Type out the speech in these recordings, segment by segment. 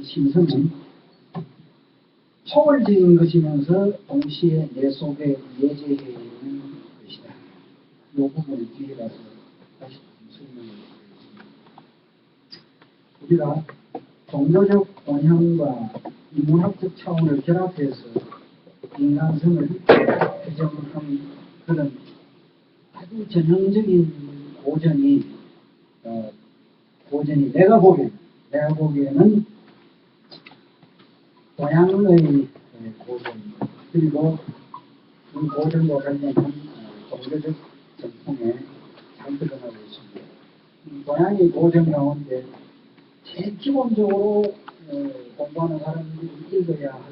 이 심성은 촉을 지은 것이면서 동시에 내 속에 내재해 있는 것이다. 이 부분을 뒤에 가서 다시 설명을 드리겠습니다. 우리가 종교적 본향과 인문학적 차원을 결합해서 인간성을 규정한 그런 아주 전형적인 고전이 내가 보기에는 동양의 고전입니다. 그리고 이 고전과 관련한 종교적 전통에 잘 드러나고 있습니다. 이 동양의 고전 가운데 제일 기본적으로 공부하는 사람들이 읽어야 할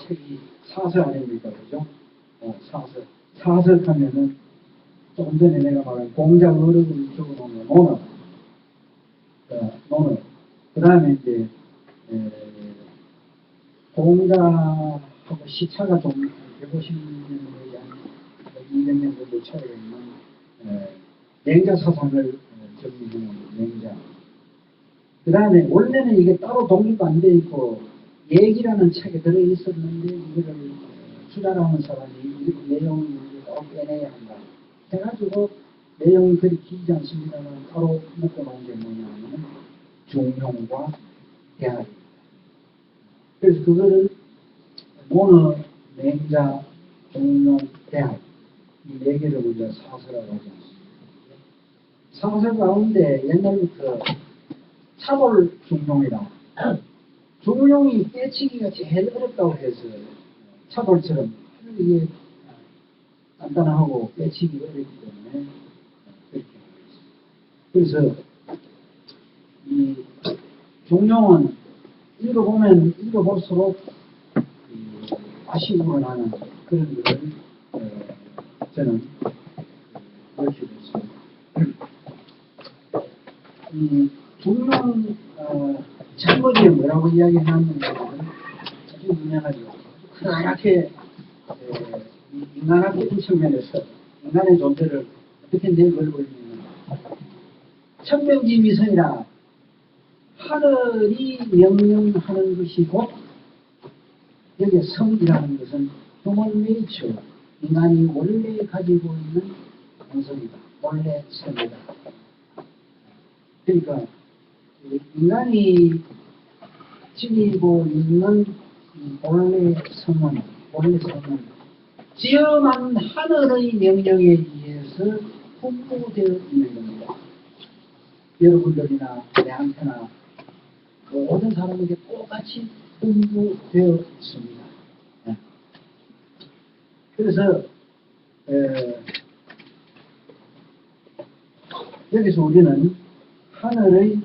책이 사서 아닙니까? 그죠? 사서 하면은 조금 전에 내가 말한 공작 어록을 적어놓은 논어. 그 다음에 이제 공작하고 시차가 좀 150년에 한 200년 정도 차이가 있는 맹자 사상을 정리하는 맹자. 그 다음에 원래는 이게 따로 독립도 안 돼 있고 얘기라는 책에 들어 있었는데 이거를 수달하는 사람이 이 내용을 따로 빼내야 한다 해가지고 내용이 그리 길지 않습니다만 따로 묶어놓은 게 뭐냐면 중용과 대학입니다. 그래서 그거를 논어, 맹자, 중용, 대학 이 네 개를 우리가 사서라고 하지 않습니까? 사서 가운데 옛날부터 차돌 중용이다. 중용이 깨치기가 제일 어렵다고 해서 차돌처럼 이게 간단하고 깨치기 어렵기 때문에 그렇게 하고 있습니다. 그래서 이 중용은 읽어볼수록 아쉬움을 하는 그런 것을 저는 그렇게 됐습니다. 이 중용 첫번째 뭐라고 이야기하는지는 아주 유명하죠. 크나랗게 인간학적인 측면에서 인간의 존재를 어떻게 내걸고있느냐. 천명지미선이라 하늘이 명령하는 것이 곧 여기에 성이라는 것은 human nature, 인간이 원래 가지고 있는 본성이다. 원래 성이다. 그러니까 인간이 지니고 있는 본래 성은 지엄한 하늘의 명령에 의해서 분부되어 있는 겁니다. 여러분들이나 내한테나 모든 사람에게 똑같이 분부되어 있습니다. 그래서 여기서 우리는 하늘의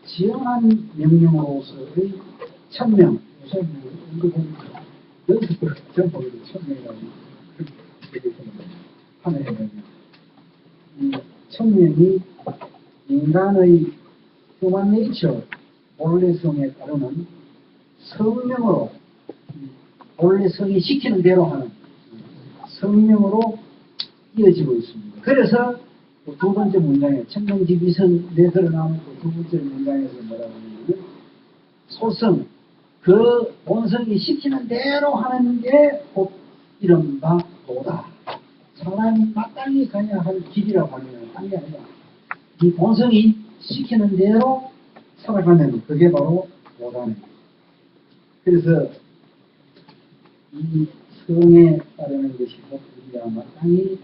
지엄한 명령으로서의 천명, 우선 이거 보니까 여기서 전법으로 천명이라고 얘기했습니다. 하늘의 명령. 이 천명이 인간의 human nature, 본래성에 따르는 성령으로, 본래성이 시키는 대로 하는 성령으로 이어지고 있습니다. 그래서 두 번째 문장에 천명지비선 내 드러나는 두 번째 문장에서 뭐라고 하냐면 소성, 그 본성이 시키는 대로 하는 게 곧 이른바 도다. 사람이 마땅히 가야 할 길이라고 하면 딴 게 아니라 이 본성이 시키는 대로 살아가는 그게 바로 도다는 거예요. 그래서 이 성에 따르는 것이 곧 우리가 마땅히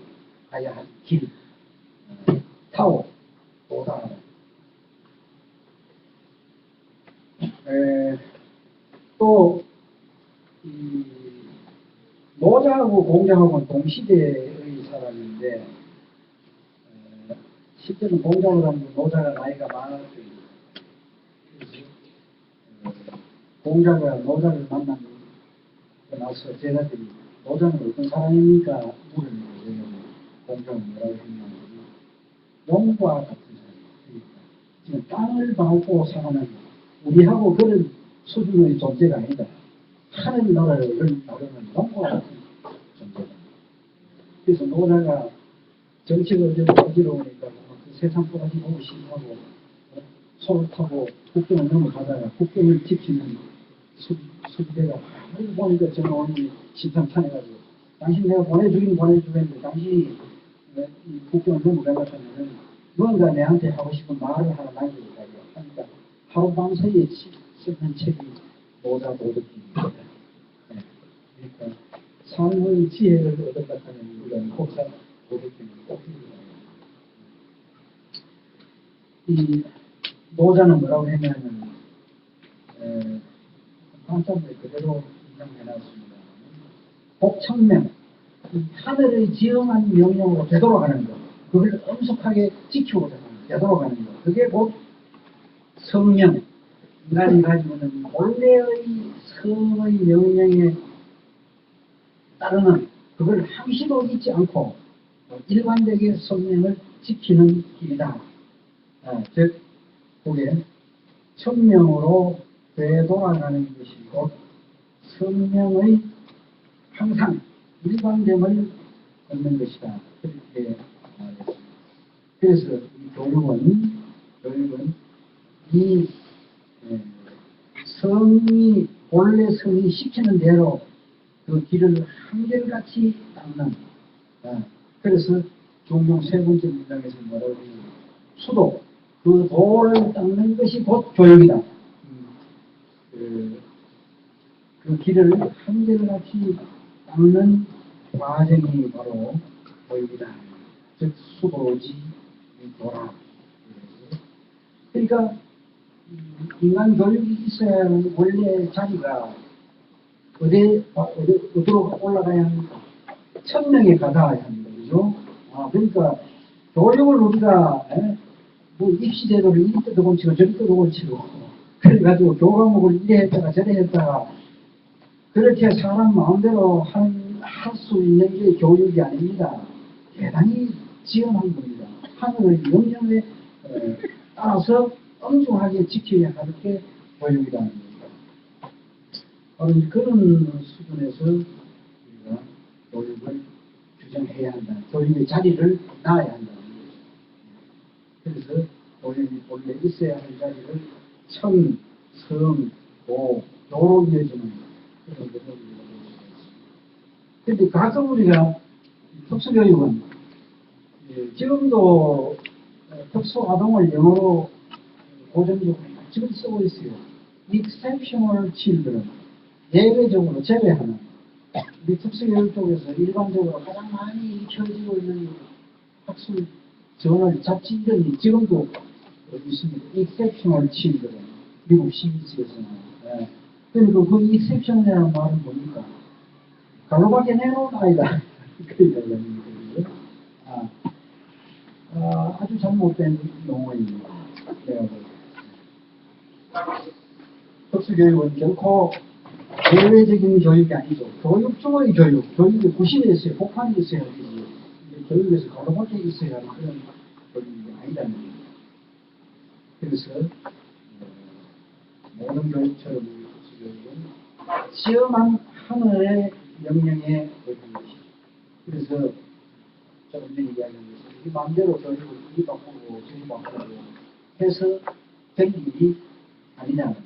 가야 할 길, 타오, 도다. 또 노자하고 공자하고는 동시대의 사람인데 실제로 공자를 하면 노자가 나이가 많았어요. 공자가 노자를 만나고 나서 제자들이 노자는 어떤 사람입니까? 물으니까 공자는 뭐라고 했냐면 용과 같은 사람입니다. 지금 땅을 밟고 사는 우리하고 그런 수준의 존재가 아니다. 하늘 나라를 나르는 용과 같은 존재다. 그래서 노자가 정치가 어지러우니까 그 세상 꼬라지 보고 싶하고 손을 타고 국경을 넘어가다가 국경을 지키는 수비대가 그리고 보니까 저는 오늘 심상찮아가지고 당신 내가 보내주겠는데 당신이 이 국경을 넘어가려면 뭔가 내한테 하고 싶은 말을 하나 남기고 가요. 그러니까 하루밤 사이에 쓰는 책이 모자 도덕기입니다. 네. 그러니까 삶의 지혜를 얻었다 하면 우리가 혹사 도덕기를 꼭 이 모자는 뭐라고 했냐면 한자문에 그대로 인정해놨습니다. 복청명, 하늘의 지엄한 명령으로 되돌아가는 것, 그걸 엄숙하게 지키고자 하는 되돌아가는 것, 그게 곧 성명, 인간이 가지고 있는 본래의 성의 명령에 따르는 그걸 항시도 잊지 않고 일관되게 성명을 지키는 길이다. 즉 그게 청명으로 되돌아가는 것이 곧 성명의 항상 일관됨을 얻는 것이다. 그렇게 말했습니다. 그래서 이 교육은 이 성이 본래 성이 시키는 대로 그 길을 한결같이 닦는 그래서 종종 세 번째 문장에서 뭐라고 하냐면 수도 그 도를 닦는 것이 곧 교육이다. 그 길을 한결같이 닦는 과정이 바로 교육이다. 즉 수도지 도라. 그러니까 인간 교육이 있어야 하는 원래 자리가 어디로 올라가야 합니까? 천명에 가닿아야 합니다. 그죠? 그러니까 교육을 우리가 뭐 입시제도를 이리 뜯어 고치고 저리 뜯어 고치고 그래가지고 교과목을 이래 했다가 저래 했다가 그렇게 사람 마음대로 할 수 있는 게 교육이 아닙니다. 대단히 지엄한 겁니다. 하늘의 명령에 따라서 엄중하게 지켜야 할 게 교육이라는 겁니다. 바로 그런 수준에서 우리가 교육을 규정해야 한다. 교육의 자리를 놔야 한다. 그래서 교육이 본래 있어야 할 자리를 청, 성, 도, 도로 이어지는 그런 것을 우리가 볼 수가 있습니다. 그런데 가끔 우리가 특수교육은 지금도 특수아동을 영어로 고전적으로 지금 쓰고 있어요. exceptional children, 예외적으로 제외하는 우리 특수교육 쪽에서 일반적으로 가장 많이 익혀지고 있는 학술 저널 잡지 이름이 지금도 있습니다. exceptional children, 미국 CBC에서는. 그리고 그 exception이라는 말은 뭡니까? 가로밖에 내놓은 아이다. 그 이야기입니다. 아주 잘못된 용어입니다. 특수교육은 결코 예외적인 교육이 아니죠. 교육 중의 교육, 교육의 구실에 있어요. 복판이 있어야 되지. 교육에서 가로밖에 있어야 하는 그런 교육이 아니다는 거예요. 그래서 모든 교육처럼 특수교육은 시험한 하늘의 명령에 의한 것이죠. 그래서 조금 전에 이야기한 것은 이 마음대로 교육을 이리 바꾸고 저리 바꾸고 해서 될 일이 아니냐는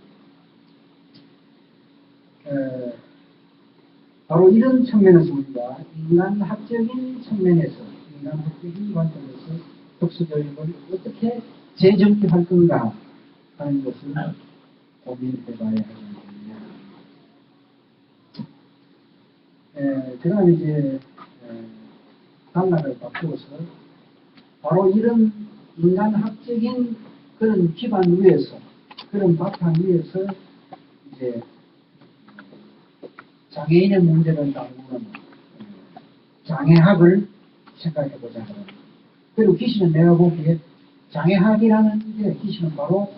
바로 이런 측면에서 우리가 인간학적인 측면에서 인간학적인 관점에서 특수교육을 어떻게 재정립할 건가 하는 것을 고민해 봐야 하는 겁니다. 그 다음에 이제 단락을 바꾸어서 바로 이런 인간학적인 그런 기반 위에서 그런 바탕 위에서 이제 장애인의 문제를 다루는 장애학을 생각해보자 하는. 그리고 기시는 내가 보기에 장애학이라는 게 기시는 바로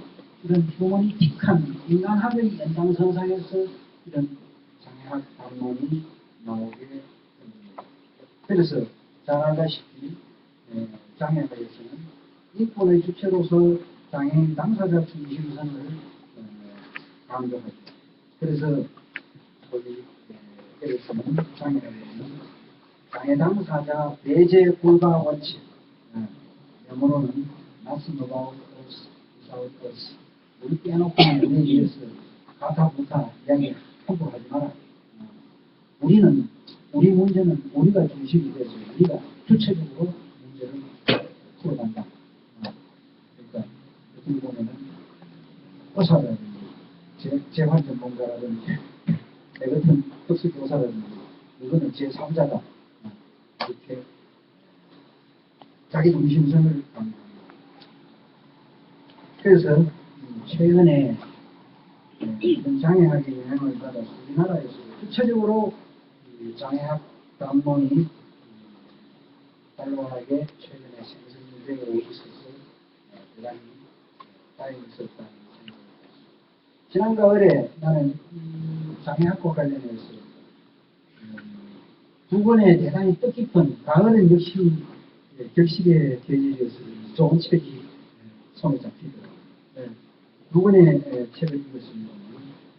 이런 휴머니틱한 인간학의 연장선상에서 이런 장애학 반론이 나오게 됩니다. 그래서 잘 알다시피 장애학에서는 인권의 주체로서 장애인 당사자 중심성을 강조하죠. 그래서 거기 에서는 장애학에서는 장애 당사자 배제 불가 원칙, 영어로는 nothing about us without us, 우리 빼놓고는 우리에 의해서 가타부타 이야기 함부로 하지 마라. 우리 문제는 우리가 중심이 돼서 우리가 주체적으로 문제를 풀어간다. 그러니까 어떻게 보면은 의사라든지 재활 전문가라든지 내 같은 특수교사라든지 이거는 제3자다. 이렇게 자기 중심성을 강조합니다. 그래서 최근에 이런 장애학의 영향을 받아서 우리나라에서 구체적으로 장애학 담론이 활발하게 최근에 생성되고 있어서 대단히 다행스럽다는 생각을 했습니다. 지난 가을에 나는 장애학과 관련해서 두 권의 대단히 뜻깊은, 가을은 역시 격식의 계절이어서 좋은 책이 손에 잡히더라고요. 두 권의 책을 읽었습니다.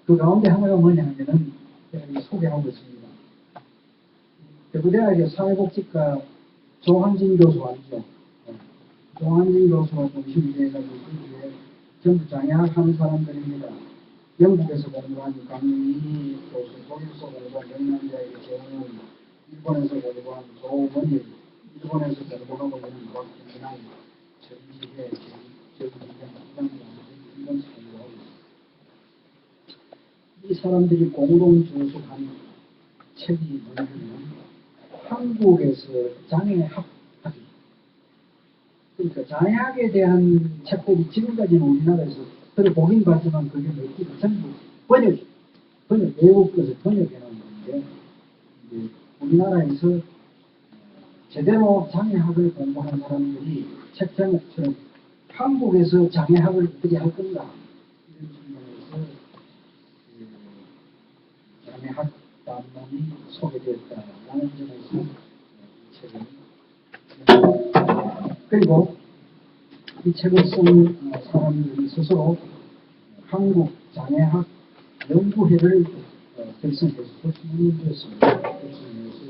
그 가운데 하나가 뭐냐 하면은 제가 소개하고 있습니다. 대구대학의 사회복지과 조한진 교수 알죠? 조한진 교수가 중심이 돼가지고 거기에 전부 장애학 하는 사람들입니다. 영국에서 공부한 강민희 교수, 독일에서 공부한 영남대학의 재훈, 일본에서 공부한 조원일, 일본에서 공부하고 있는 박진남, 전지혜, 정지경, 이런 사람들하고 있습니다. 이 사람들이 공동 주소한 책이 뭐냐면 한국에서 장애학하기. 그러니까 장애학에 대한 책들이 지금까지는 우리나라에서 들어보긴 봤지만 그게 몇 개가 전부 외국 것을 번역해 놓은 건데, 우리나라에서 제대로 장애학을 공부하는 사람들이 책장처럼 한국에서 장애학을 어떻게 할 건가 이런 측면에서 장애학 담론이 소개되었다라는 점에서 이 책을 그리고 이 책을 쓴 사람들이 스스로 한국 장애학 연구회를 결성해서 설립했습니다. 결성해서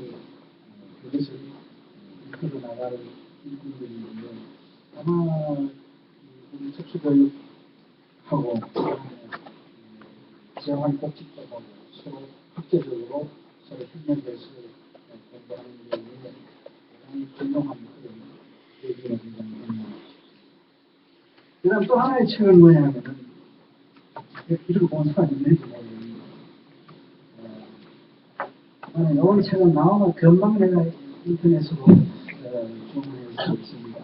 그것을 이끌어 나갈 일꾼들인데 아마 우리 특수교육하고 재활복지법하고 서로 학제적으로 서로 협력해서 공부하는 데 대단히 훌륭한 그런 얘기가 굉장히 그 다음 또 하나의 책은 뭐냐면은 이런 본 사람이 있는지 모르겠는데 나는 이 책은 나오면 금방 내가 인터넷으로 주문해서 있습니다.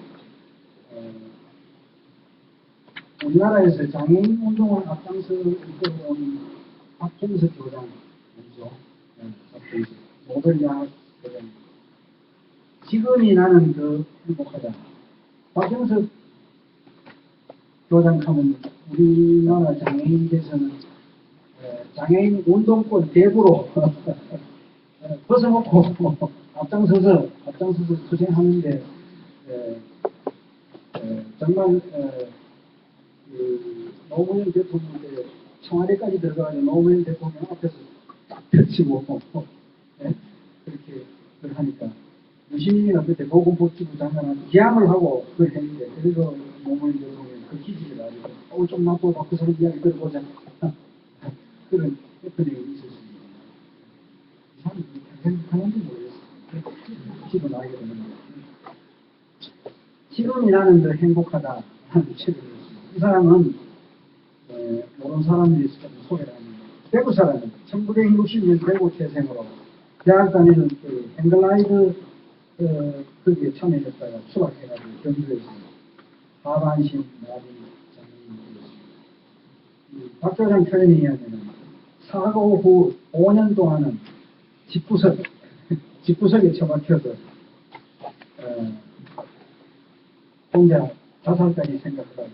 우리나라에서 장애인 운동을 앞장서 이끌어온 박종석 교장 먼저 박종석 모델야학 교장 지금이 나는 더 행복하다. 박종석 교장 하면 우리나라 장애인께서는 장애인 운동권 대부로 벗어놓고 앞장서서 투쟁하는데 정말 노무현 대통령 때 청와대까지 들어가서 노무현 대통령 앞에서 딱 펼치고 그렇게 하니까 유시민이가 그때 보건복지부 장관한테 기함을 하고 그걸 했는데 그래서 노무현 대통령이 그 기질을 가지고 좀 놔둬봐 그 사람 이야기 들어보자 그런 해프닝이 있었습니다. 이 사람이 행복하는지 모르겠어요. 지금 알게 되는 거예요. 지금이 나는 더 행복하다 하는 책을 읽었습니다. 이 사람은 모르는 사람들이 있어서 소개를 합니다. 대구 사람입니다. 1960년 대구 태생으로 대학 다니는 그 행글라이드 거기에 참여했다가 수락해가지고 경주에서 하반신 마비 장애인이 되었습니다. 박 교장 표현에 의하면 사고 후 5년 동안은 집구석에 처박혀서 혼자 자살까지 생각하다가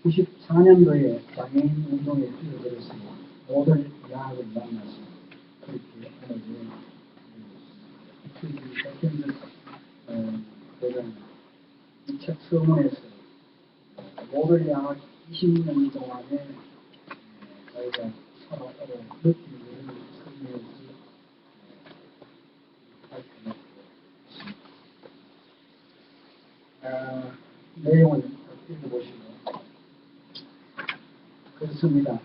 94년도에 장애인 운동에 뛰어들었습니다. 모든 야학을 만났습니다. 그렇게 하는 박경석 교장 이 책 서문에서 모든 야학 20년 동안에 저희가 살아가고 느낀 것을 설명해서 발표하고 있습니다. 내용을 읽어보시고 그렇습니다.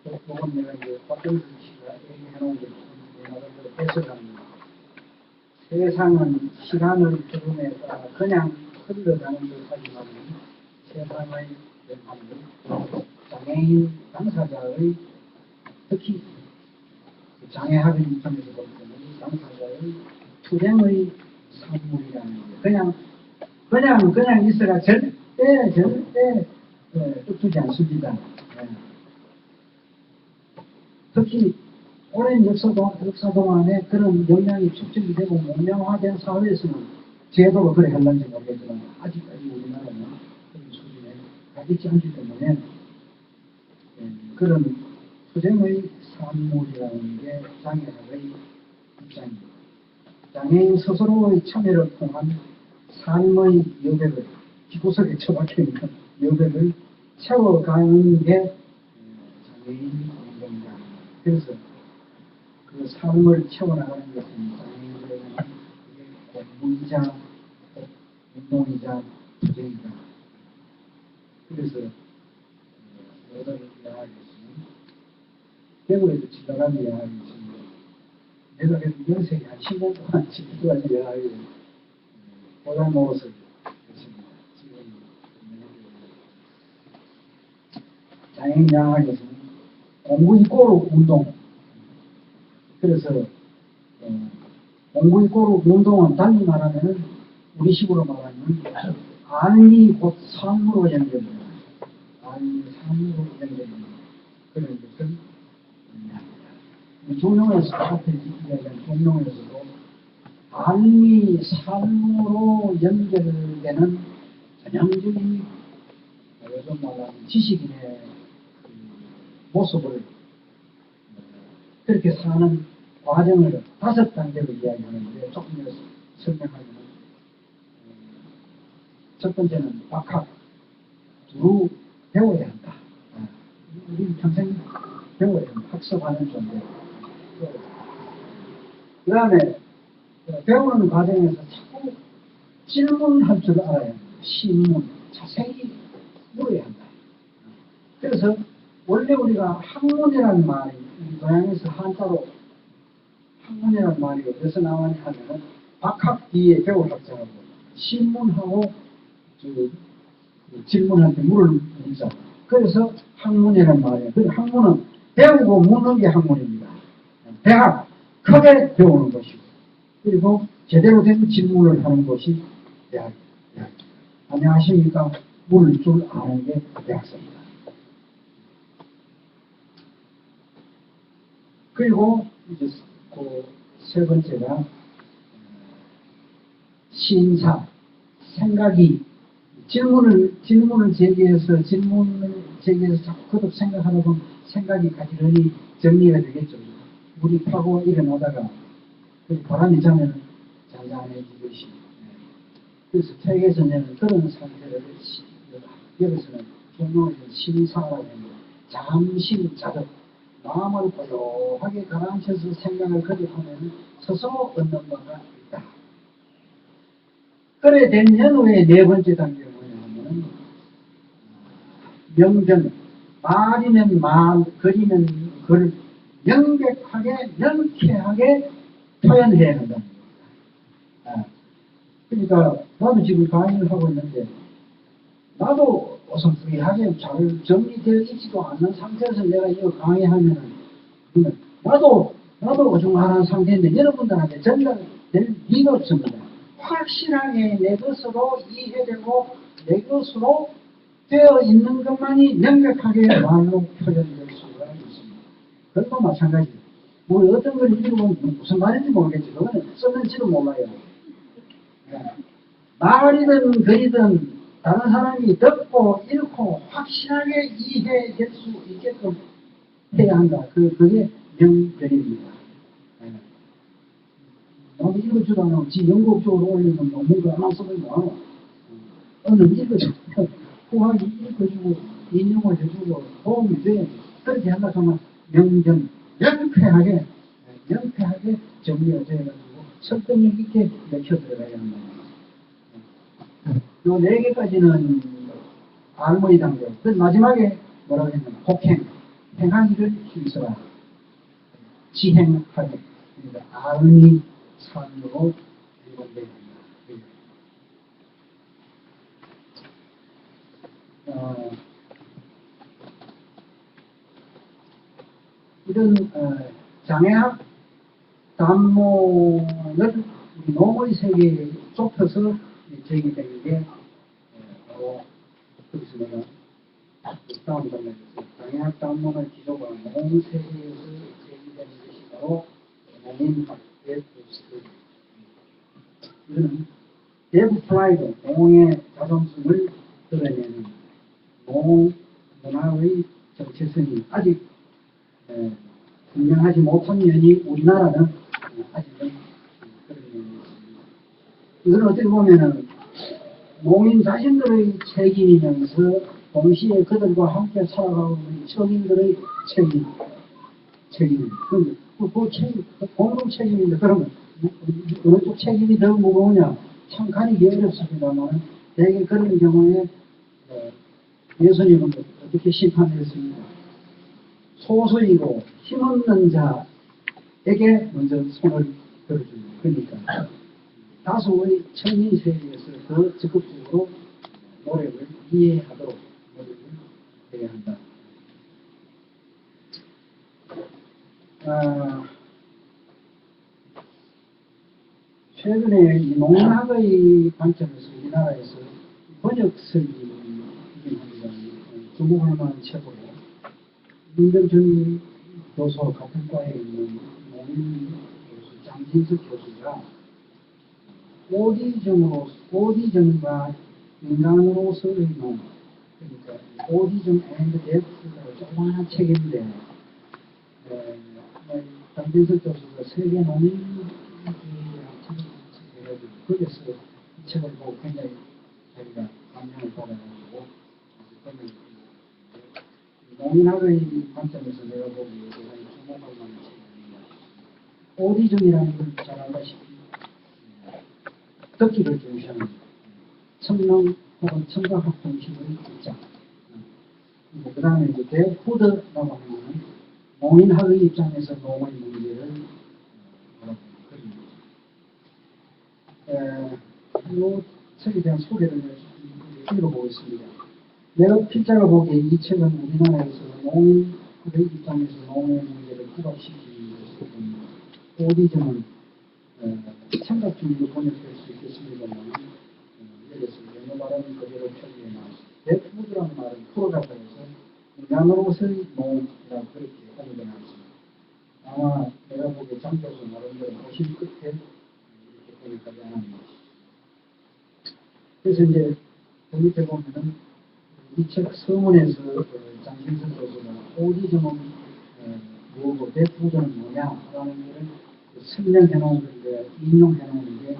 요건 내가 이제 박정수 씨가 얘기해놓은 게 나름대로 해석합니다. 세상은 시간의 흐름에 따라 그냥 흘러가는 듯하지만 세상의 변화는 장애인 당사자의 특히 장애학의 입장에서 볼 때는 당사자의 투쟁의 산물이라는 게 그냥 있어가 절대 뜻하지 않습니다. 네. 특히 오랜 역사 동안에 그런 영향이 축적이 되고 문명화된 사회에서는 제도가 그래 할는지 모르겠지만 아직까지 우리나라는 그런 수준에 가 있지 않기 때문에 그런 투쟁의 산물이라는 게 장애학의 입장입니다. 장애인 스스로의 참여를 통한 삶의 여백을 기구석에 처박혀있는 여백을 채워가는 게 장애인 운동이다. 그래서 그 삶을 채워나가는 것은 장애인들에게는 공부이자 운동이자 투쟁이다. 그래서 모든 이야기였으면 대구에서 지나가는 이야기였습니다. 내가 그래도 연세기 한 10년 동안 지도하는 이야기 보다 먹었을 것입니다. 지금 장애인 양학에서는 공부 이꼬르 운동. 그래서 공부 이꼬르 운동은 달리 말하면 우리식으로 말하면 알미 곧 삶으로 연결됩니다. 알미 삶으로 연결됩니다. 그런 것을 의미합니다. 종용에서 앞에 이야기한 종용에서도 알미 삶으로 연결되는 전형적인 요즘 말하는 지식인의 모습을 그렇게 사는 과정을 5단계로 이야기하는데 조금 더 설명하면 첫 번째는 박학, 두루 배워야 한다. 우리 평생 배워야 한다. 학습하는 존재. 그 다음에 배우는 과정에서 자꾸 질문할 줄 알아야 한다. 신문, 자세히 물어야 한다. 그래서 원래 우리가 학문이라는 말이 우리 동양에서 한자로 학문이라는 말이 어디서 나왔냐 하면 박학 뒤에 배울 학자하고 신문하고 질문할 때 물을 묻자. 그래서 학문이라는 말이에요. 그 학문은 배우고 묻는 게 학문입니다. 대학, 크게 배우는 것이고 그리고 제대로 된 질문을 하는 것이 대학입니다. 안녕하십니까? 물을 줄 아는 게 대학생입니다. 그리고 이제 그 세 번째가 신사, 생각이 질문을 제기해서 자꾸 거듭 생각하다 보면 생각이 가지런히 정리가 되겠죠. 물이 파고 일어나다가 바람이 자면 잔잔해지듯이. 그래서 퇴계선에는 그런 상태를 여기서는 종로에서 신사라고 합니다. 잠시 자득, 마음을 고요하게 가라앉혀서 생각을 거듭하면 스스로 얻는 바가 있다. 그래 된 연후의 네 번째 단계가 뭐냐면 명정, 말이면 말, 글이면 글, 명백하게 명쾌하게 표현해야 한다는 겁니다. 그러니까 나도 지금 강의를 하고 있는데 나도 어성부리하게 잘 정리되어 있지도 않는 상태에서 내가 이거 강의하면은 나도 어중간한 상태인데 여러분들한테 전달될 리가 없습니다. 확실하게 내 것으로 이해되고 내 것으로 되어 있는 것만이 명백하게 말로 표현될 수가 있습니다. 그것도 마찬가지예요. 뭐 어떤 걸 읽으면 무슨 말인지 모르겠지. 그거는 썼는지도 몰라요. 말이든 글이든 다른 사람이 듣고 읽고 확실하게 이해될 수 있게끔 해야 한다. 그게 명절입니다. 나도 읽어주도 안 하고 지 연구적으로 올리는 논문도 안 쓰고 어느 읽어주고 후하게 읽어주고 인용을 해주고 도움이 돼야지. 그렇게 하려고 하면 명쾌하게 정리가 돼가지고 설득력 있게 맥혀 들어가야 한다. 요 4개까지는 알무의 단계. 그 마지막에 뭐라고 했냐면 폭행. 행하기를 힘써라. 지행하기. 그러니까 아은이 삶으로 연관되어 있다. 이런 장애학 담론을 우리 농의 세계에 좁혀서 제기되는 게 바로 거기서 내가 다음 장면에서 장애학 담론을 기조가 농 세계에서 제기되는 것이 바로 농인학 데프스토리. 이거는 데브 플라이드 농의 자존심을 드러내는 농 문화의 정체성이 아직 분명하지 못한 면이 우리나라는 아직은 그런 면이 있습니다. 이건 어떻게 보면은 농민 자신들의 책임이면서 동시에 그들과 함께 살아가고 있는 청인들의 책임. 그 책임, 공동 책임인데 그러면 어느 쪽 책임이 더 무거우냐? 참 가리기 어렵습니다만 대개 그런 경우에 예수님은 어떻게 심판했습니까? 소수이고 힘없는 자에게 먼저 손을 들어주는 그러니까 다수의 청인 세계에서 더 적극적으로 노력을 이해하도록 노력을 해야 한다. 최근에 이 농학의 관점에서 우리나라에서 번역설이 주목할 만한 책으로 임병준 교수와 같은 과에 있는 농인 교수 장진석 교수가 오디즘과 인간으로서의 농, 그러니까 오디즘 앤드 데프가 조그마한 책인데 장진석 교수가 세계 농인주의라는 책을 해가지고 거기서 이 책을 보고 굉장히 자기가 감명을 받아가지고 농인학의 관점에서 내가 보기에 대단히 주목할 만한 책입니다. 오디즘이라는 걸 잘 알다시피 듣기를 중시하는 청농 혹은 청각학 정신의 입장. 그 다음에 이제 데프드라고 하는 농인학의 입장에서 농의 문제를 이 책에 대한 소개를 읽어보겠습니다. 내가 필자가 보기에 이 책은 우리나라에서 농인의 입장에서 농의 문제를 부각시키는 것을 봅니다. 오디즘은 청각주의로 번역될 수 있겠습니다만 여기서 영어 발음이 그대로 표기해 나왔습니다. 데프드라는 말은 풀어가서 해서 인간으로서의 농이라고 그렇게 번역해 나왔습니다. 아마 내가 보기에 장 교수 나름대로 고심 끝에 이렇게 번역하지 않았는지. 그래서 이제 그 밑에 보면은 이 책 서문에서 장진석 교수가 오디즘은 뭐고 데프드는 뭐냐라는 것을 설명해 놓은 건데 인용해 놓은 게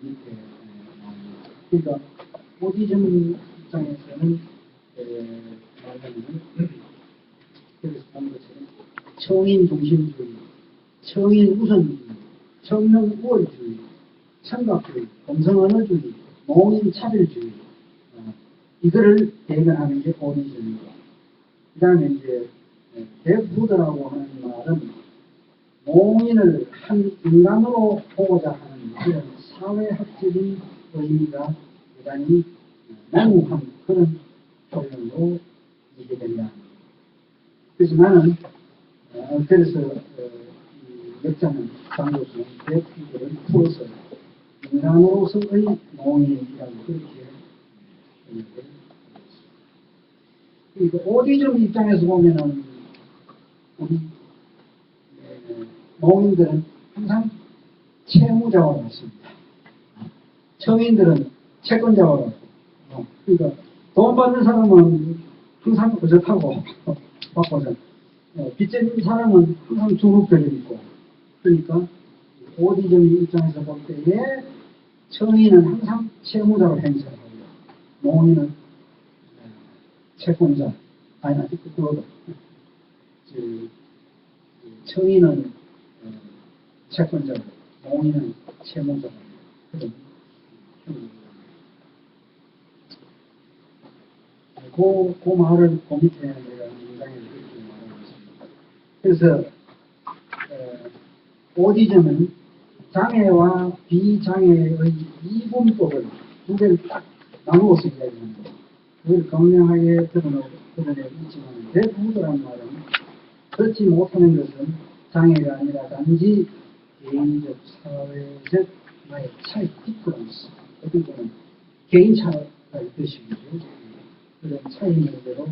밑에 나옵니다. 그러니까 오디즘 입장에서는 말하자면 그래서 본 것처럼 청인 중심주의, 청인 우선주의, 청년 우월주의, 청각주의, 검성언어주의, 농인 차별주의 이거를 대변하는 게 오디즘이고 그 다음에 이제 데프드라고 하는 말은 농인을 한 인간으로 보고자 하는 그런 사회학적인 의미가 대단히 난무한 그런 표현으로 이게 된다. 그래서 나는 그래서 이 역자는 장교수는 데프드를 풀어서 인간으로서의 농인이라고 그렇게 그러니까 오디즘 입장에서 보면은 우리 농인들은 항상 채무자와 같습니다. 청인들은 채권자와 같고, 그러니까 돈 받는 사람은 항상 의젓하고 바꿔서 빚진 사람은 항상 중국들이 있고, 그러니까 오디즘 입장에서 볼 때에 청인은 항상 채무자로 행세하고 농인은 채권자, 아니 아직 그거도 청인은 채권자고 농인은 채무자고 그런 그 말을 그 밑에 내가 문장에 그렇게 말하는데 그래서 오디즘은 장애와 비장애의 이분법을 두 개를 딱 나누어서 이야기합니다. 그걸 분명하게 드러내고 있지만 대부분이라는 말은 그렇지 못하는 것은 장애가 아니라 단지 개인적, 사회적 나의 차이, 디퍼런스. 어떤 때는 개인차가 있듯이 그런 차이 문제로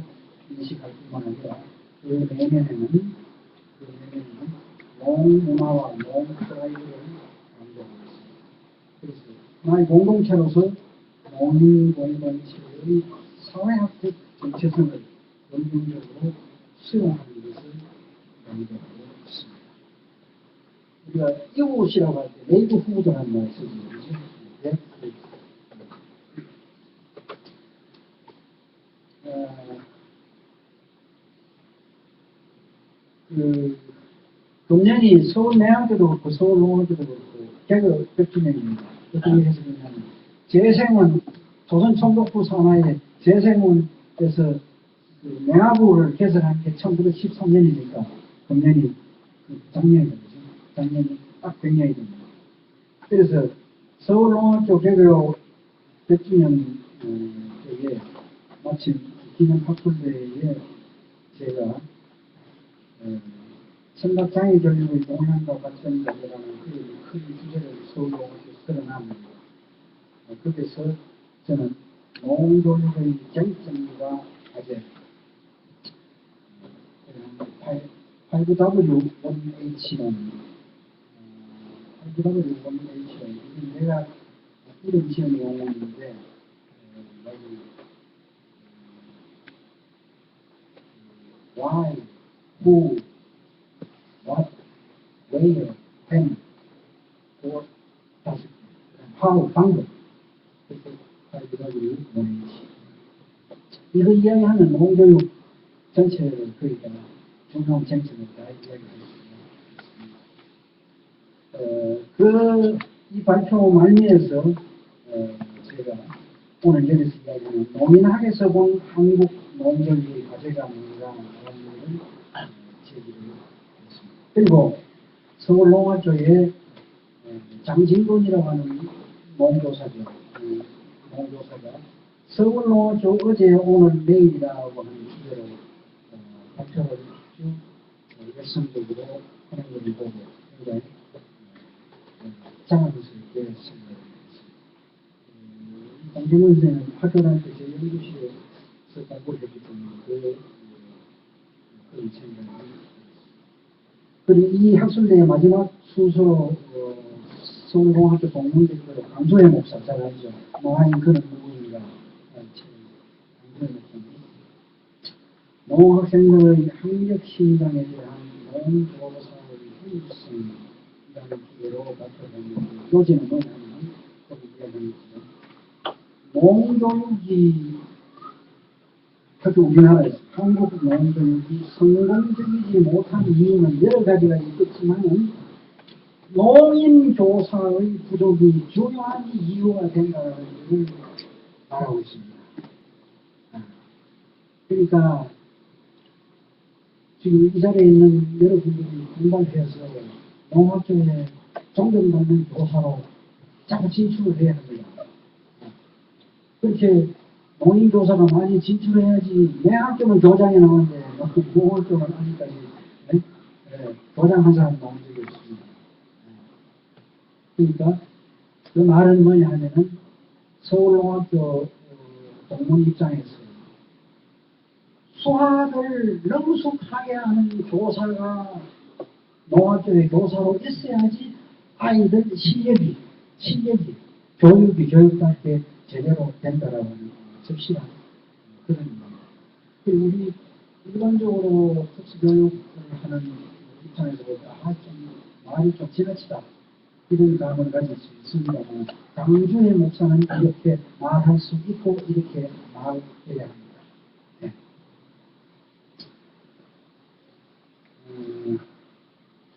인식할 뿐만 아니라 그 내면에는 농문화와 농드라이브를 강조하고 있습니다. 그래서 하나의 공동체로서 농민 공동체의 사회학적 정체성을 원론적으로 수용하는 것을 강조하고 있습니다. 우리가 이웃이라고 할 때 네이버후드라는 말을 쓰죠. 그죠? 금년이 서울 내학교도 그렇고 서울 농학교도 그렇고 개교 100주년입니다. 어떤 일에서 그러냐면 재생원 조선 총독부 산하의 재생원에서 그 내화부를 개설한 게 1913년이니까 금년이 작년이죠. 작년이 딱 100년이 됩니다. 그래서 서울 농학교 개교 100주년 쪽에 마침 기념 학술대회에 제가 청각장애 교육의 동향과 발전이라는 큰 주제를 서울농학교에서 드러납니다. 거기서 저는 농교육의 쟁점과 과제 5W1H는 5W1H는 내가 이름 지은 용어인데 why, who, what, where, when, or, how, 방법. 이거 이야기하는 농교육 전체를 거기다 중요한 쟁점을 다 이야기했습니다. 이 발표 말미에서 제가 오늘 여기서 이야기하는 농민학에서 본 한국 농경의 과제가 뭔가 하는 것을 제기를 했습니다. 그리고 서울농학교의 장진건이라고 하는 농교사죠. 농교사가 서울농학교 어제 오늘 내일이라고 하는 주제로 발표를 쭉 열성적으로 하는 것을 보고 굉장히 장학스럽게 생각했습니다. 장진건 선생은 학교 다닐 때 제 연구실에서 공부를 했기 때문에 그런 생각이 그리고 이 학술대의 마지막 순서로 서울공학교 동문대표로 강소혜 목사 잘 알죠. 노아인 그는 누구인가 강소혜 목사님 농학생들의 학력 신장에 대한 농조사의 효율성이라는 주제로 발표했는데 요지는 뭐냐면 거기 이야기하는 농교육이 특히 우리나라에서 한국 농교육이 성공적이지 못한 이유는 여러 가지가 있겠지만 농인교사의 부족이 중요한 이유가 된다는 것을 말하고 있습니다. 그러니까 지금 이 자리에 있는 여러분들이 분발해서 농학교에 존경받는 교사로 자꾸 진출을 해야 합니다. 그렇게 농인교사가 많이 진출해야지 내 학교는 교장이 나오는데 농학교는 아직까지 교장 한 사람 나온 적이 없습니다. 그러니까 그 말은 뭐냐 하면은 서울농학교 동문 입장에서 수학을 능숙하게 하는 교사가 농학교의 교사로 있어야지 아이들 실력이 교육할 때 제대로 된다라고 하는 적시한 그런 겁니다. 우리 일반적으로 특수교육을 하는 입장에서 보면 말이 좀 지나치다 이런 감을 가질 수 있습니다만 강주의 목사는 이렇게 말할 수 있고 이렇게 말해야 합니다. 네.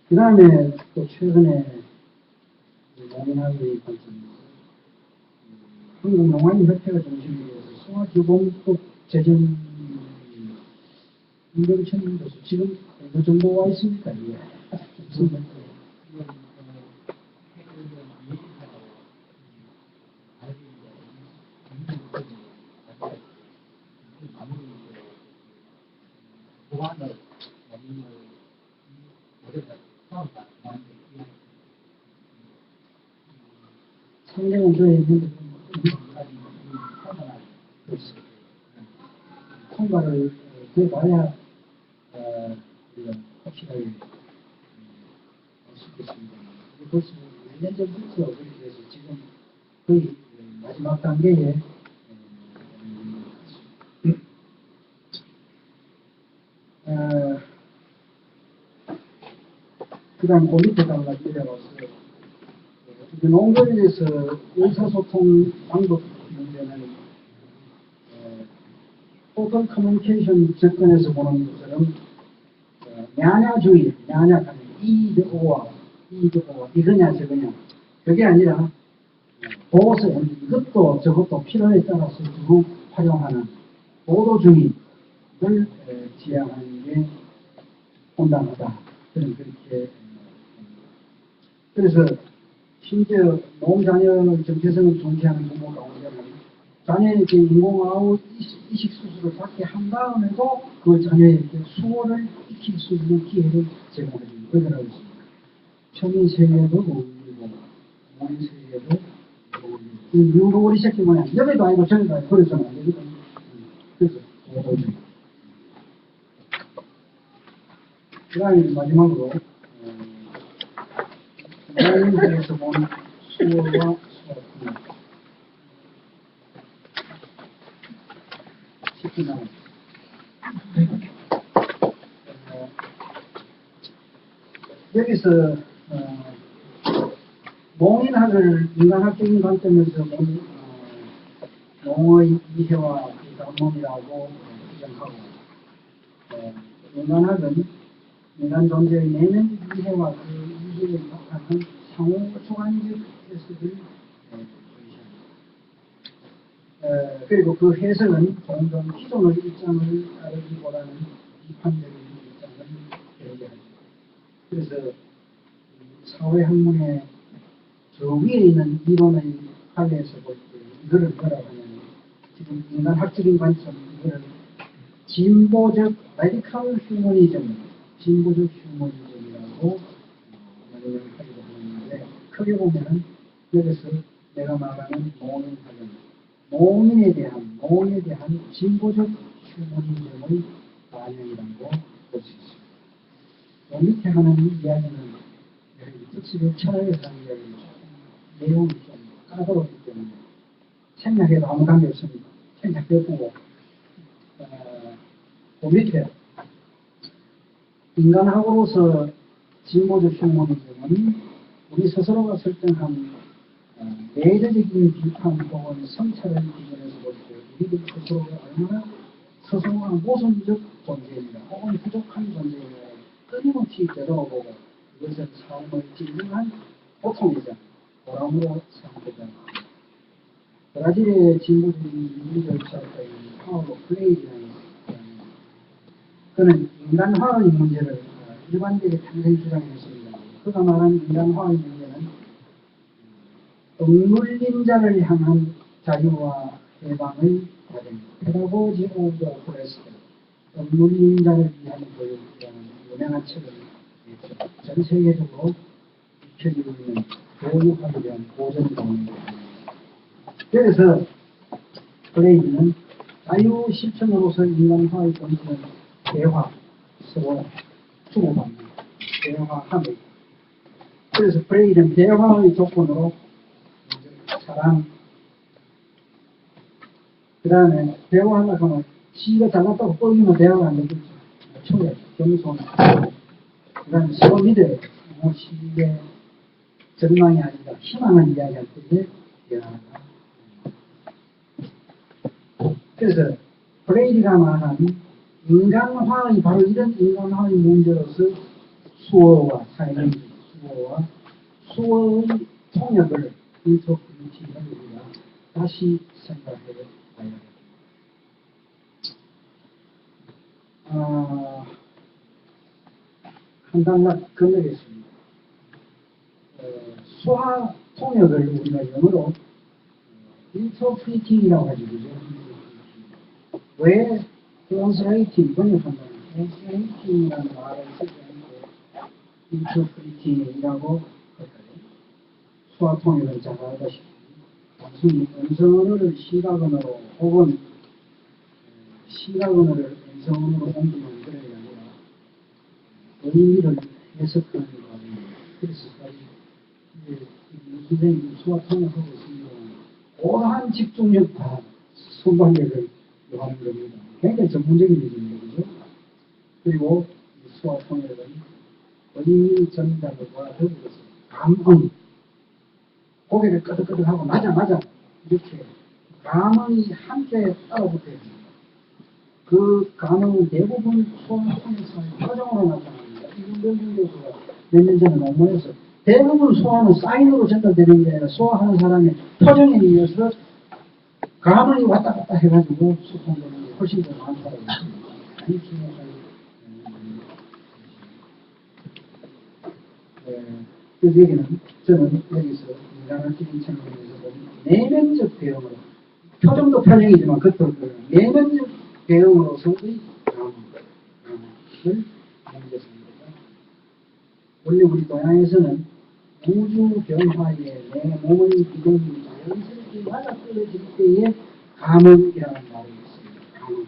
그 다음에 또 최근에 농민학의 관점에서 한국농아인협회가 중심이 되어서 송화교범법 제정 임경천 교수 지금 어느 정도 와 있습니까? 이게. 무슨 상대는 저에 있는 통과를 해봐야 우리가 확실하게 알 수 있겠습니다. 벌써 1년 전부터 그렇게 해서 지금 거의 마지막 단계에 그 다음 그 밑에다가 내려가서 농거리에서 의사소통 방법 문제는 토tal 커뮤니케이션 접근에서 보는 것처럼 냐냐주의, 냐냐하는 이드오와 이거냐 저거냐 그게 아니라 보고서 이것도 저것도 필요에 따라서 두고 활용하는 보도주의를 지향하는 게 온당하다. 그렇게 그래서 심지어 노동자녀 정체성을 존재하는 정보 가운데는 자녀에게 인공아웃 이식수술을 받게 한 다음에도 그 자녀에게 수호를 익힐 수 있는 기회를 제공해주는 거라고 있습니다. 초민 세계도 어울리고 모인 세계도 어울리고 유로리 새끼 뭐냐 여기도 아니고 저기도 아니고 그래서는 안 되거든요. 그래서 보도주의. 그 다음에 마지막으로 모임에서 본 수어와 수학입니다. 쉽게 나옵니다. 여기서 농인학을 인간학적인 관점에서 농의 이해와 관문이라고 규정하고 인간학은 인간 존재의 내면 이해와 그 이해를 바탕한 상호 초관적 해석을 제시합니다. 그리고 그 해석은 종종 기존의 입장을 따르기보다는 비판적인 입장을 배제합니다. 그래서 사회학문의 저 위에 있는 이론의 관례에서 볼 때 이거를 뭐라고 하냐면 지금 인간학적인 관점 이거를 진보적 라디칼 휴머니즘, 진보적 휴머니즘이라고 말을 하기도 하는데 크게 보면은 여기서 내가 말하는 농인학은 농인에 대한 진보적 휴머니즘의 반영이라고 볼 수 있습니다. 그 밑에 하는 이야기는 특집의 철학에서 하는 이야기는 내용이 좀 까다롭기 때문에 생략해도 아무 관계 없습니다. 생략해보고 그 밑에 인간학으로서 진보적 휴머니즘은 우리 스스로가 설정한 내재적인 비판 혹은 성찰을 기준해서 볼 때 우리들 스스로가 얼마나 소소한 모순적 존재인가 혹은 부족한 존재인가 끊임없이 되돌아보고 그것을 삶의 진정한 고통이자 보람으로 생각되지 않습니다. 브라질의 진보적인 민주주의 철학자인 파울로 프레이지라는 사람입니다. 그는 인간화의 문제를 일반적인 평생 주장했습니다. 그가 말한 인간화의 문제는 억눌린 자를 향한 자유와 해방의 과정, 페다고지 오브 오프레스트, 억눌린 자를 위한 교육이라는 유명한 책을 냈죠. 전 세계적으로 입혀지고 있는 교육학에 대한 고전 강의입니다. 그래서 프레이드는 자유 실천으로서 인간화의 본질은 대화, 서로 주고받는 대화함을. 그래서 프레이드는 대화의 조건으로 사랑, 그 다음에 대화하려고 하면 시가 잘났다고 뻗으면 대화가 안 되겠죠. 초래, 겸손, 그 다음에 서로 믿어요. 시의 절망이 아니라 희망을 이야기할 때에 대화가. 그래서 프레이드가 말하는 인간화의 바로 이런 인간화의 문제로서 수어와 사이렌지 수어의 통역을 인터프리티를 우리가 다시 생각해 봐야 합니다. 한 단락 건너겠습니다. 소화 통역을 우리가 영어로 interpreting이라고 하죠. 그죠? 왜 translating 번역한다는 translating이라는 말을 쓰지 않고 interpreting이라고 할까요? 소화 통역은 잘 알다시피 단순히 음성언어를 시각 언어로 혹은 시각 언어를 음성언어로 옮기는 그런 게 아니라 의미를 해석하는 거예요. 그래서 선생님 소화 통역하고 있으면 고한 집중력과 순발력을 요하는 겁니다. 굉장히 전문적인 일입니다. 그죠? 그리고 소화 통역은 의미 전달과 더불어서 감흥, 고개를 끄덕끄덕하고 맞아 이렇게 감흥이 함께 따라붙어야 됩니다. 그 감흥은 대부분 소화 통역에서 표정으로 나타납니다. 이분들 교수가 몇 년 전에 논문에서 대부분 소화는 사인으로 전달되는 게 아니라 소화하는 사람의 표정에 의해서 감흥이 왔다 갔다 해가지고 소통되는 게 훨씬 더 많다고 했습니다. 많이 기억할 그래서 여기는 저는 여기서 인간을 기린 측면에서 보면 내면적 배움으로 표정도 표정이지만 그것도 내면적 배움으로서의 감흥을 문제입니다. 원래 우리 동양에서는 우주 변화에 내 몸의 기동이 자연스럽게 맞아떨어질 때에 감흥이라는 말이 있습니다. 감흥.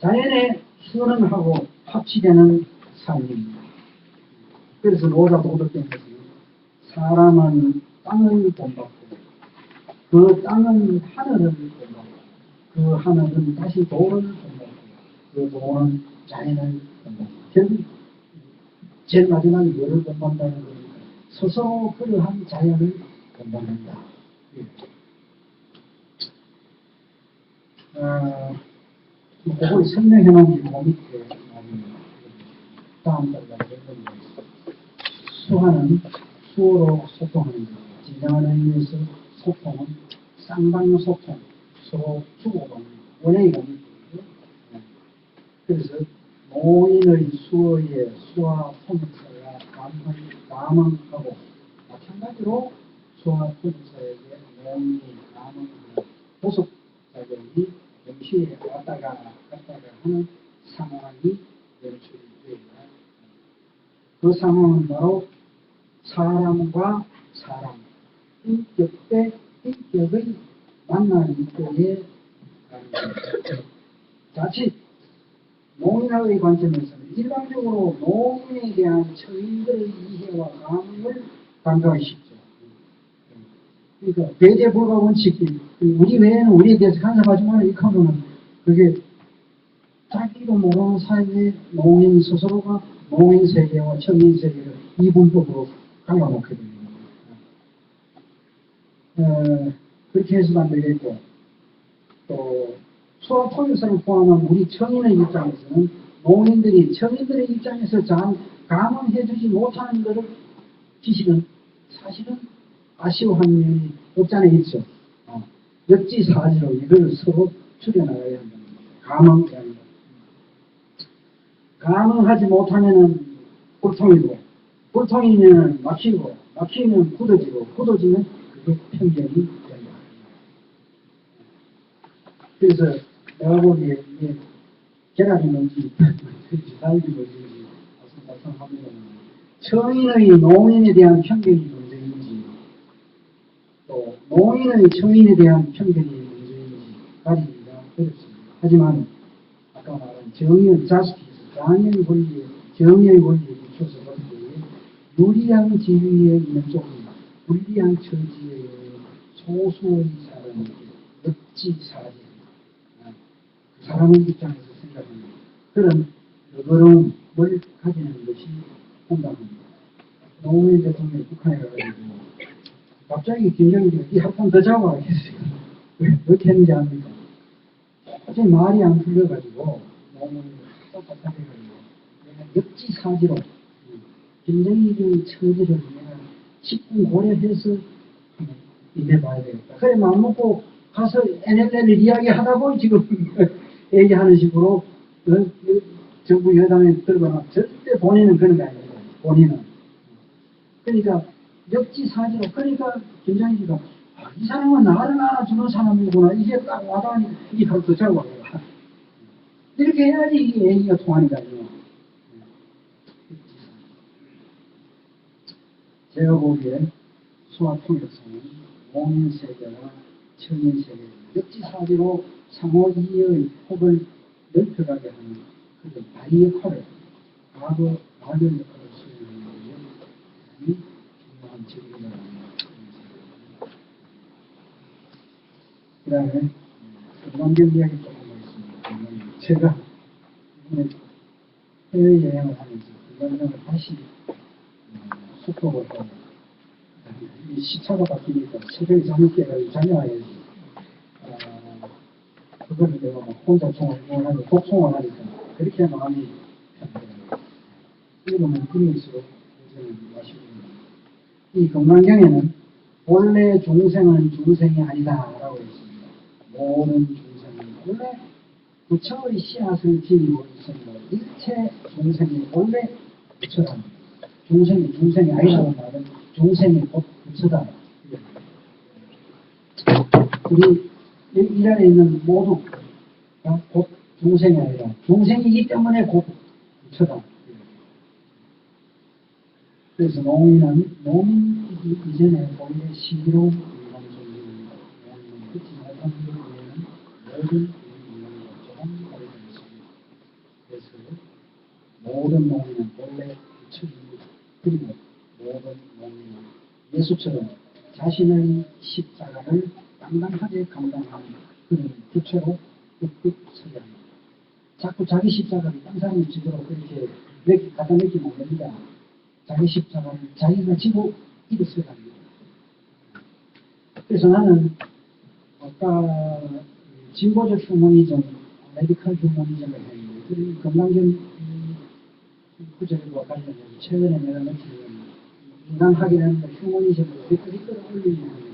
자연의 순응하고 합치되는 삶입니다. 그래서 노자 도덕경에서 사람은 땅을 본받고 그 땅은 하늘을 본받고 그 하늘은 다시 돌을 본받고 그 돌은 자연을 본받고 결국 제일 마지막에 뭐를 본받는다는 거니까 서서 그러한 자연을 본받는다. 그걸 설명해 놓은 게 그 밑에 나옵니다. 다음 단락에 수화는 수어로 소통하는 것. 진정한 의미에서 소통은 쌍방소통, 서로 주고받는 원행이 가는 거죠. 그래서 노인의 수어의 수화 통역사가 감흥하고 마찬가지로 수화 통역사에게 노인의 감흥하고 보석작용이 동시에 왔다가 갔다가 하는 상황이 연출이 됩니다. 그 상황은 바로 사람과 사람, 인격 대 인격의 만나는 때에 자칫 농인학의 관점에서는 일반적으로 농인에 대한 처인들의 이해와 감을 강조하기 쉽죠. 그러니까 배제불가 원칙이 우리 외에는 우리에 대해서 간섭하지 마라 이렇게 하면은 그게 자기도 모르는 사이에 농인 스스로가 농인 세계와 청인 세계를 이분법으로 갈라놓게 됩니다. 그렇게 해서도 안 되겠고 또 소아 통역사를 포함한 우리 청인의 입장에서는 농인들이 청인들의 입장에서 잘 감흥해주지 못하는 것을 지식은 사실은 아쉬워하는 면이 없잖아 있죠. 역지사지로 이걸 서로 줄여나가야 한다는 겁니다. 감흥이 아니라 감흥하지 못하면은 불통이고 불통이면 막히고 막히면 굳어지고 굳어지면 그게 편견이 된다. 그래서 내가 보기에 이게 계란이 뭔지 달기 뭔지 말씀합니다. 청인의 농인에 대한 편견이 문제인지 또 농인의 청인에 대한 편견이 문제인지 가리기가 어렵습니다. 하지만 아까 말한 정의의 자스티스, 정의의 원리에 비춰서 볼 때에 유리한 지위에 있는 쪽이 불리한 처지에 있는 소수의 사람에게 역지사지 그 사람의 입장에서 생각합니다. 그런 여거름을 가지는 것이 공감합니다. 노무현 대통령이 북한에 가가지고 갑자기 김정일이 이 합판 더 자고 하겠어요. 왜 그렇게 했는지 압니까? 갑자기 말이 안 풀려가지고 노무현이 답답해가지고 내가 역지사지로 김정일의 처지를 내가 10분 고려해서 임해봐야 되겠다. 그래 마음 먹고 가서 NLL을 이야기하다 보니 지금 얘기하는 식으로 정부 여당에 들거나 절대 본인은 그런 게 아닙니다. 본인은. 그러니까 역지사지로 그러니까 김장희가 이 사람은 나를 알아주는 사람이구나. 이게 딱 와닿으니까 이게 바로 더 잘 와요. 이렇게 해야지 이게 얘기가 통하니까요. 제가 보기에 수화통역사는 농인세계와 청인세계 역지사지로 상호 이해의 폭을 넓혀가게 하는 그런 다리 역할을 과거 가변 역할을 수행하는 것이 중요한 적이라고 합니다. 그 다음에 건강경 이야기 조금 하겠습니다. 제가 이번에 해외여행을 하면서 건강경을 다시 숙박을 하고 시차가 바뀌니까 새벽에 잠을 깨가지고 다녀와야지. 그거를 내가 막 혼자 총을 하고 독송을 하니까 그렇게 마음이 편해요. 읽으면 읽을수록 요새는 마시고 이 건강경에는 본래 중생은 중생이 아니다라고 했습니다. 모든 중생은 본래 부처의 씨앗을 지니고 있습니다. 일체 중생이 본래 부처다. 중생이 아니라는 말은 중생이 곧 부처다. 우리 이 자리에 있는 모두가 곧 중생이 아니라 중생이기 때문에 곧 부처다. 그래서 농인은 농인이기 이전에 본래 신비로운 인간 존재입니다. 농인은 듣지 못한 것 외에는 모든 인간과 조금 다르게 있습니다. 그래서 모든 농인은 본래 부처입니다. 그리고 모든 농인은 예수처럼 자신의 십자가를 당당하게 감당하는 그런 부처로 뚝뚝 서야 합니다. 자꾸 자기 십자가를 딴 사람이 지도록 그렇게 갖다 놓기는 안 됩니다. 자기 십자가를 자기가 지고 일어서야 합니다. 그래서 나는 아까 진보적 휴머니즘, 메디컬 휴머니즘을 했는데 그 건강경 구절과 관련해서 최근에 내가 느끼는 인간학이라는 걸 휴머니즘으로 이끌어 올리는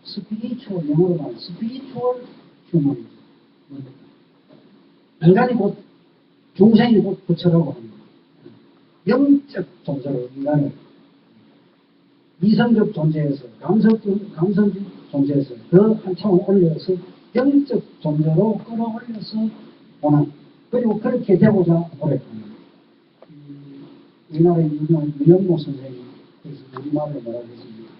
스피리추얼, 영어로 말하면 스피리추얼 휴머니즘. 인간이 곧 중생이 곧 부처라고 합니다. 영적 존재로 인간을 이성적 존재에서 감성적 존재에서 더 한참을 올려서 영적 존재로 끌어올려서 보는 그리고 그렇게 되고자 노력합니다. 우리나라의 유명한 유영모 선생이 그래서 우리말로 뭐라고 했습니다.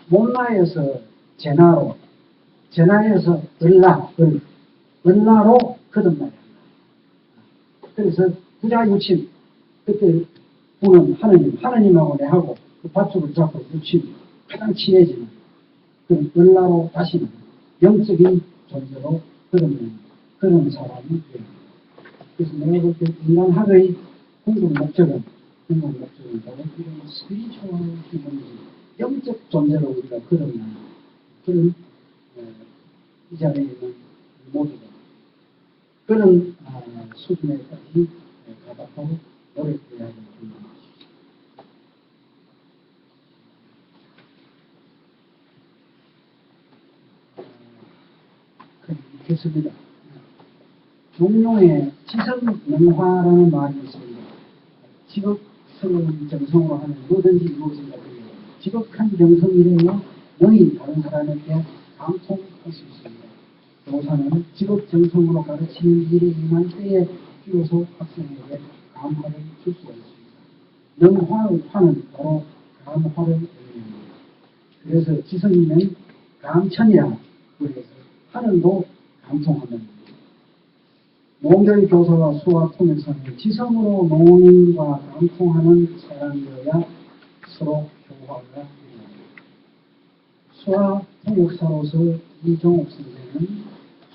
못나에서 제나로, 제나에서 을라로 거듭나야 한다. 그래서 부자유친 그때 부는 하느님하고 내하고 그 밧줄을 잡고 유친 가장 친해지는 그런 을라로 다시는 영적인 존재로 거듭나는 그런 사람이 됩니다. 그래서 내가 볼 때 인간학의 궁극 목적은 바로 이런 스피리추얼 휴머니즘, 영적 존재로 우리가 거듭나는 그런 이 자리에 있는 모두가 그런 수준에까지 가닿도록 노력해야 하는 것입니다. 그렇습니다. 종룡의 지성명화라는 말이 있습니다. 지극스러운 정성으로 하는 뭐든지 이루어진다. 지극한 정성이래야 너희 다른 사람에게 감통할 수 있습니다. 교사는 지극 정성으로 가르치는 일에 임할 때에 비로소 학생에게 감화를 줄 수가 있습니다. 명화의 화는 바로 감화를 의미합니다. 그래서 지성이면 감천이라 그래서 하늘도 감통하는 농경 교사와 수화 통역사는 지성으로 농인과 감통하는 사람이어야 서로 교화가 일어납니다. 수화 통역사로서 이종옥 선생은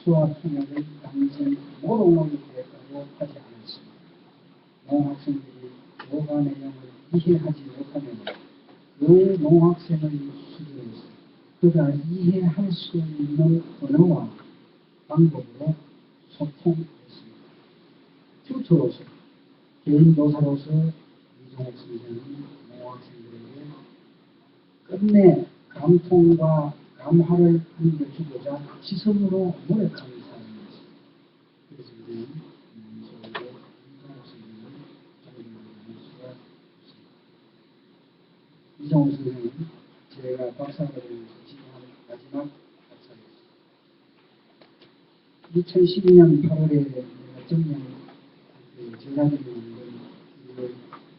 수화 통역의 당신 모독을 대가로 하지 않았습니다. 농학생들이 교과 내용을 이해하지 못하면 그 농학생의 수준에서 그가 이해할 수 있는 언어와 방법으로 소통했습니다. 튜터로서, 개인 교사로서 이종옥 선생은 농학생들에게 끝내 감통과 감화를 안겨주고자 지성으로 노력하는 사람이었습니다. 그래서 우리는 이정호 선생님, 제가 박사과정에서 지도한 마지막 박사였습니다. 2012년 8월에 정년 전화드리는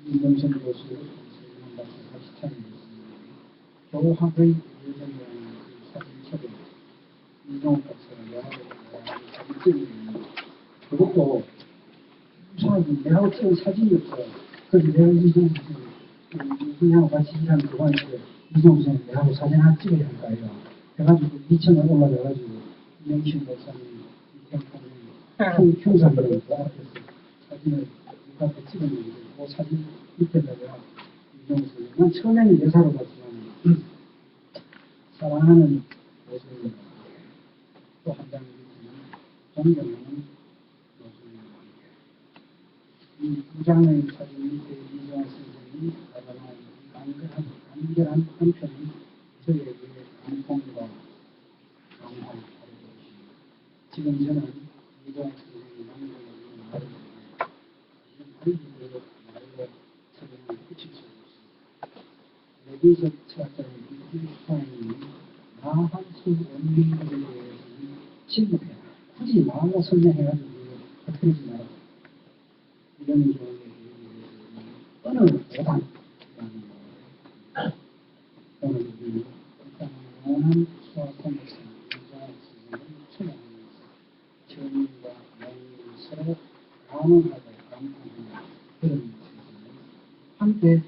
이동선 교수, 서인환 박사 같이 참여했습니다. 교학의 예정이라는 사진첩에 이정호 박사가 사진 찍은 그것도 우선 내하고 찍은 사진이 없어요. 그래서 내가 이정호 선생님하고 같이 일하는 동안에 이정호 선생님 내하고 사진 하나 찍어야 할까요? 해가지고 2층에 올라가가지고 이명신 박사님, 이경통님, 흉사님 앞에서 사진을 누가 앞에 찍었는데 그 사진 밑에다가 이정호 선생님, 난 처음에는 여사로 봤지만 사랑하는 모습을 또 한 장을 보면 존경하는 이 두 장의 사진 밑에 이정호 선생님이 가장한 간결한 한편이 저에게 감동과 감화를 가져주십니다. 지금 저는 이정호 선생님이 남겨놓은 말을 말로 사진을 붙일 수 없습니다. 레비석 철학자인 위트겐슈타인이 나한수 원리에 대해서는 질문해라. 굳이 말로 설명해가지고 터뜨리지 마라. 이런 경우에 어느 오단 오늘 우리는 일단 원한 수학공에서 인정할 수 있는 소명하면서 정의와 명의를 서로 감흥하고 감탄하는 그런 세상을 함께